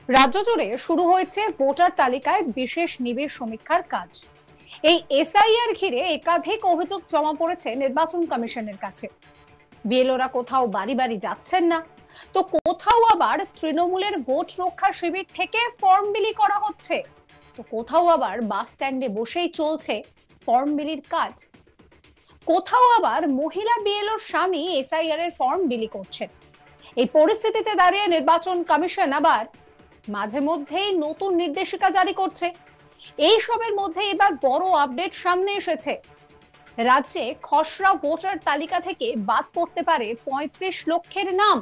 রাজ্য জুড়ে শুরু হয়েছে ভোটার তালিকায় বিশেষ নিবিড় সমীক্ষার কাজ। এই এসআইআর ঘিরে একাধিক অভিযোগ জমা পড়েছে নির্বাচন কমিশনের কাছে। বিএলওরা কোথাও বাড়ি বাড়ি যাচ্ছেন না, তো কোথাও আবার তৃণমূলের ভোট রক্ষা শিবির থেকে ফর্ম বিলি করা হচ্ছে, তো কোথাও আবার বাস স্ট্যান্ডে বসেই চলছে ফর্ম বিলির কাজ। কোথাও আবার মহিলা বিএলওর স্বামী এসআইআর এর ফর্ম বিলি করছেন। এই পরিস্থিতিতে দাঁড়িয়ে নির্বাচন কমিশন আবার মাঝে মধ্যেই নতুন নির্দেশিকা জারি করছে। এই সবের মধ্যে এবার বড় আপডেট সামনে এসেছে। রাজ্যে খসড়া ভোটার তালিকা থেকে বাদ পড়তে পারে ৩৫ লক্ষের নাম।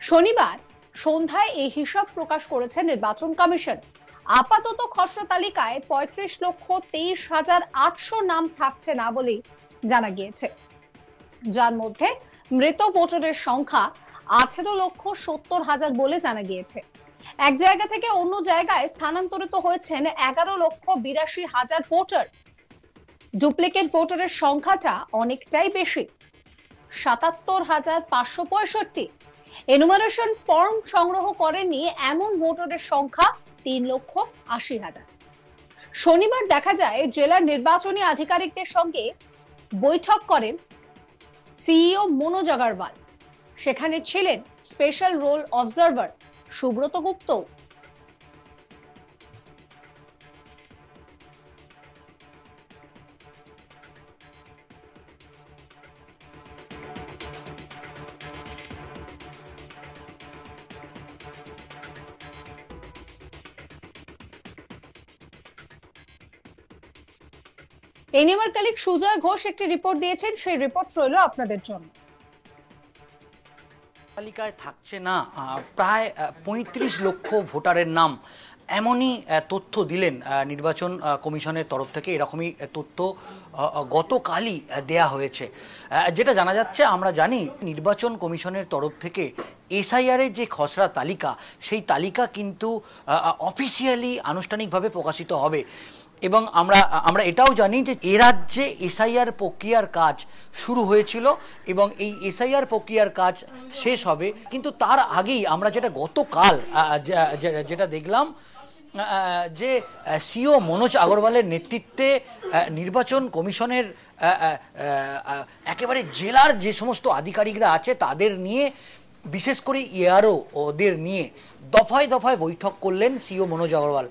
শনিবার সন্ধ্যায় এই হিসাব প্রকাশ করেছে নির্বাচন কমিশন। আপাতত খসড়া তালিকায় ৩৫,২৩,৮০০ নাম থাকছে না বলেই জানা গিয়েছে, যার মধ্যে মৃত ভোটারের সংখ্যা ১৮,৭০,০০০ বলে জানা গিয়েছে। এক জায়গা থেকে অন্য জায়গায় স্থানান্তরিত হয়েছেন ১১,৮২,০০০ ভোটার। ডুপ্লিকেট ভোটারের সংখ্যাটা অনেকটাই বেশি, ৭৭,৫৬৫। এনুমারেশন ফর্ম সংগ্রহ করেননি এমন ভোটারের সংখ্যা ৩,৮০,০০০। শনিবার দেখা যায় জেলার নির্বাচনী আধিকারিকদের সঙ্গে বৈঠক করেন সিইও মনোজ আগরওয়াল। সেখানে ছিলেন স্পেশাল রোল অবজারভার সুব্রত গুপ্ত। এই নিয়ে আমার কলিগ সুজয় ঘোষ একটি রিপোর্ট দিয়েছেন, সেই রিপোর্ট রইল আপনাদের জন্য। তালিকায় থাকছে না প্রায় ৩৫ লক্ষ ভোটারের নাম, এমনই তথ্য দিলেন নির্বাচন কমিশনের তরফ থেকে। এরকমই তথ্য গতকালই দেয়া হয়েছে। যেটা জানা যাচ্ছে, আমরা জানি নির্বাচন কমিশনের তরফ থেকে এসআইআরের যে খসড়া তালিকা, সেই তালিকা কিন্তু অফিসিয়ালি আনুষ্ঠানিকভাবে প্রকাশিত হবে। এবং আমরা এটাও জানি যে এ রাজ্যে এসআইআর প্রক্রিয়ার কাজ শুরু হয়েছিল এবং এই এসআইআর প্রক্রিয়ার কাজ শেষ হবে। কিন্তু তার আগেই আমরা যেটা গতকাল যেটা দেখলাম, যে সিও মনোজ আগরওয়ালের নেতৃত্বে নির্বাচন কমিশনের একেবারে জেলার যে সমস্ত আধিকারিকরা আছে তাদের নিয়ে, বিশেষ করে ইআরও ওদের নিয়ে দফায় দফায় বৈঠক করলেন সিও মনোজ আগরওয়াল।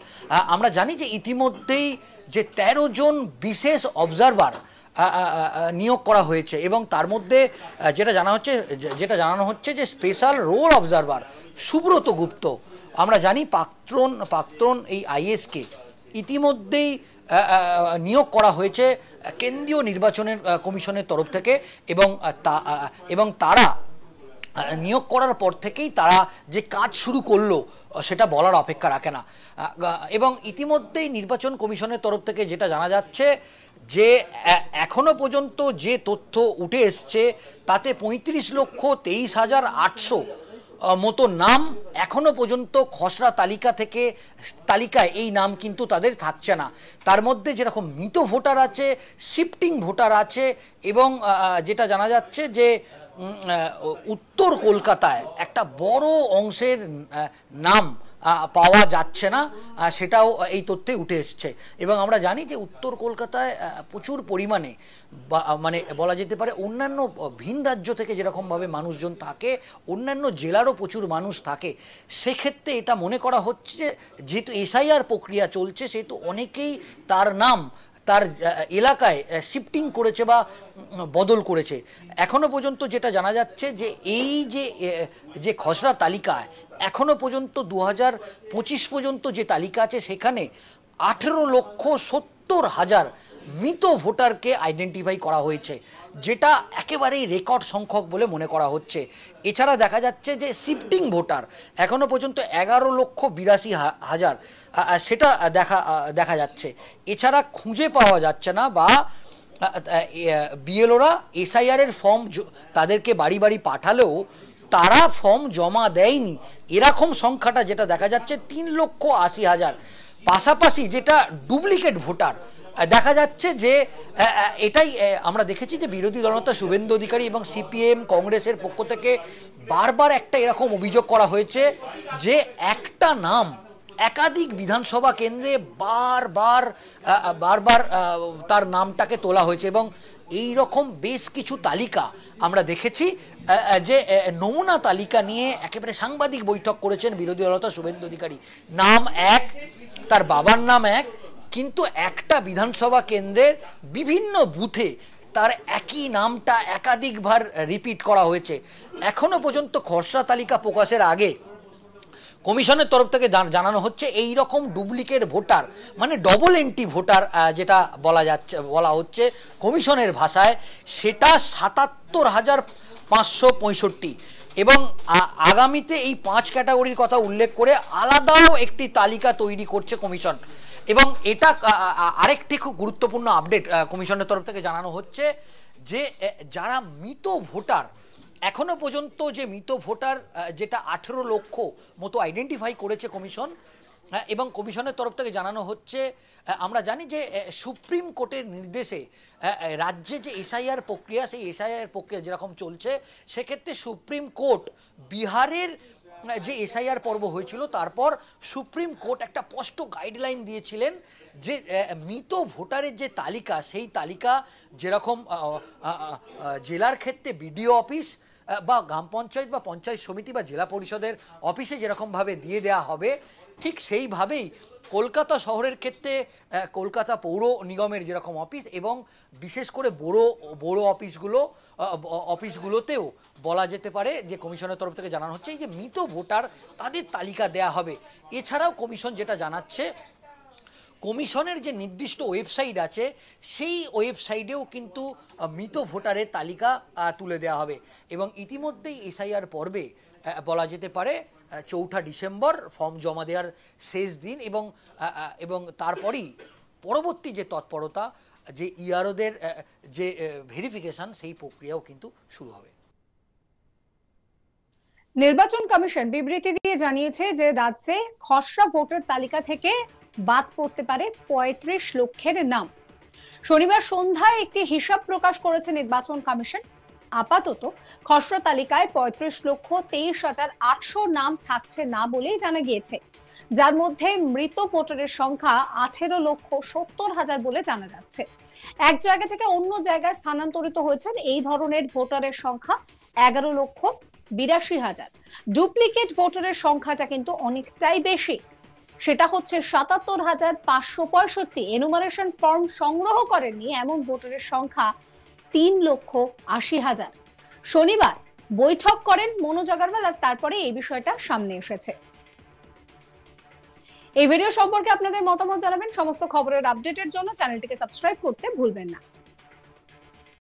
আমরা জানি যে ইতিমধ্যেই যে ১৩ জন বিশেষ অবজারভার নিয়োগ করা হয়েছে এবং তার মধ্যে যেটা জানানো হচ্ছে যে স্পেশাল রোল অবজারভার সুব্রত গুপ্ত। আমরা জানি প্রাক্তন এই আইএসকে ইতিমধ্যেই নিয়োগ করা হয়েছে কেন্দ্রীয় নির্বাচনের কমিশনের তরফ থেকে এবং তারা নিয়োগ করার পর থেকেই তারা যে কাজ শুরু করলো সেটা বলার অপেক্ষা রাখে না। এবং ইতিমধ্যেই নির্বাচন কমিশনের তরফ থেকে যেটা জানা যাচ্ছে যে এখনো পর্যন্ত যে তথ্য উঠে এসছে তাতে ৩৫,২৩,৮০০ মতো নাম এখনো পর্যন্ত খসড়া তালিকায় এই নাম কিন্তু তাদের থাকছে না। তার মধ্যে যেরকম মৃত ভোটার আছে, শিফটিং ভোটার আছে এবং যেটা জানা যাচ্ছে যে উত্তর কলকাতায় একটা বড় অংশের নাম পাওয়া যাচ্ছে না, সেটাও এই তথ্যে উঠে এসছে। এবং আমরা জানি যে উত্তর কলকাতায় প্রচুর পরিমাণে, মানে বলা যেতে পারে অন্যান্য ভিন রাজ্য থেকে যেরকমভাবে মানুষজন থাকে, অন্যান্য জেলারও প্রচুর মানুষ থাকে। সেক্ষেত্রে এটা মনে করা হচ্ছে যে যেহেতু এসআইআর প্রক্রিয়া চলছে, সেহেতু অনেকেই তার নাম তার এলাকায় শিফটিং করেছে বা বদল করেছে। এখনো পর্যন্ত যেটা জানা যাচ্ছে যে এই যে খসড়া তালিকায় এখনো পর্যন্ত ২০২৫ পর্যন্ত যে তালিকা আছে সেখানে ১৮,৭০,০০০ মৃত ভোটারকে আইডেন্টিফাই করা হয়েছে, যেটা একেবারেই রেকর্ড সংখ্যক বলে মনে করা হচ্ছে। এছাড়া দেখা যাচ্ছে যে শিফটিং ভোটার এখনো পর্যন্ত ১১,৮২,০০০ সেটা দেখা যাচ্ছে। এছাড়া খুঁজে পাওয়া যাচ্ছে না বা বিএলওরা এসআইআরের ফর্ম তাদেরকে বাড়ি বাড়ি পাঠালেও তারা ফর্ম জমা দেয়নি, এরকম সংখ্যাটা যেটা দেখা যাচ্ছে ৩,৮০,০০০। পাশাপাশি যেটা ডুপ্লিকেট ভোটার দেখা যাচ্ছে যে এটাই আমরা দেখেছি যে বিরোধী দলনেতা শুভেন্দু অধিকারী এবং সিপিএম কংগ্রেসের পক্ষ থেকে বারবার একটা এরকম অভিযোগ করা হয়েছে যে একটা নাম একাধিক বিধানসভা কেন্দ্রে বারবার বারবার তার নামটাকে তোলা হয়েছে এবং এই রকম বেশ কিছু তালিকা আমরা দেখেছি যে নমুনা তালিকা নিয়ে একেবারে সাংবাদিক বৈঠক করেছেন বিরোধী দলনেতা শুভেন্দু অধিকারী। নাম এক, তার বাবার নাম এক, কিন্তু একটা বিধানসভা কেন্দ্রের বিভিন্ন বুথে তার একই নামটা একাধিকবার রিপিট করা হয়েছে। এখনো পর্যন্ত খসড়া তালিকা প্রকাশের আগে কমিশনের তরফ থেকে জানানো হচ্ছে এই রকম ডুপ্লিকেট ভোটার মানে ডবল এন্ট্রি ভোটার যেটা বলা হচ্ছে কমিশনের ভাষায়, সেটা ৭৭,৫৬৫ এবং আগামীতে এই 5 ক্যাটাগরির কথা উল্লেখ করে আলাদাও একটি তালিকা তৈরি করছে কমিশন। এবং এটা আরেকটি খুব গুরুত্বপূর্ণ আপডেট কমিশনের তরফ থেকে জানানো হচ্ছে যে যারা মৃত ভোটার, এখনো পর্যন্ত যে মৃত ভোটার যেটা 18 লক্ষ মতো আইডেন্টিফাই করেছে কমিশন, এবং কমিশনের তরফ থেকে জানানো হচ্ছে আমরা জানি যে সুপ্রিম কোর্টের নির্দেশে রাজ্যে যে এসআইআর প্রক্রিয়া, সেই এসআইআর প্রক্রিয়া যেরকম চলছে, সেক্ষেত্রে সুপ্রিম কোর্ট বিহারের যে এসআইআর পর্ব হয়েছিল তারপর সুপ্রিম কোর্ট একটা স্পষ্ট গাইডলাইন দিয়েছিলেন যে মৃত ভোটারের যে তালিকা, সেই তালিকা যেরকম জেলার ক্ষেত্রে বিডিও অফিস বা গ্রাম পঞ্চায়েত বা পঞ্চায়েত সমিতি বা জেলা পরিষদের অফিসে যেরকমভাবে দিয়ে দেওয়া হবে, ঠিক সেইভাবেই কলকাতা শহরের ক্ষেত্রে কলকাতা পৌর নিগমের যেরকম অফিস এবং বিশেষ করে বড় অফিসগুলোতেও বলা যেতে পারে যে কমিশনের তরফ থেকে জানানো হচ্ছে যে মৃত ভোটার তাদের তালিকা দেয়া হবে। এছাড়াও কমিশন যেটা জানাচ্ছে, কমিশনের যে নির্দিষ্ট ওয়েবসাইট আছে সেই ওয়েবসাইটেও কিন্তু মৃত ভোটারের তালিকা তুলে দেওয়া হবে। এবং ইতিমধ্যেই এসআইআর পর্বে বলা যেতে পারে 4 ডিসেম্বর ফর্ম জমা দেওয়ার শেষ দিন এবং তারপরেই পরবর্তী যে তৎপরতা, যে ইআরওদের যে ভেরিফিকেশন, সেই প্রক্রিয়াও কিন্তু শুরু হবে। নির্বাচন কমিশন বিবৃতি দিয়ে জানিয়েছে যে রাজ্যে খসড়া ভোটার তালিকা থেকে বাদ পড়তে পারে 35 লক্ষের নাম। শনিবার সন্ধ্যায় একটি হিসাব প্রকাশ করেছে নির্বাচন কমিশন। আপাতত খসড়া তালিকায় 35,23,800 নাম থাকছে না বলেই জানা গিয়েছে, যার মধ্যে মৃত ভোটারের সংখ্যা 18,70,000 বলে জানা যাচ্ছে। এক জায়গা থেকে অন্য জায়গায় স্থানান্তরিত হয়েছেন এই ধরনের ভোটারের সংখ্যা 11,82,000। ডুপ্লিকেট ভোটারের সংখ্যাটা কিন্তু অনেকটাই বেশি, সেটা হচ্ছে 77,565। এনুমারেশন ফর্ম সংগ্রহ করেননি এমন ভোটারের সংখ্যা 3,80,000। শনিবার বৈঠক করেন মনোজ আগরওয়াল আর তারপরে এই বিষয়টা সামনে এসেছে। এই ভিডিও সম্পর্কে আপনাদের মতামত জানাবেন। সমস্ত খবরের আপডেটের জন্য চ্যানেলটিকে সাবস্ক্রাইব করতে ভুলবেন না।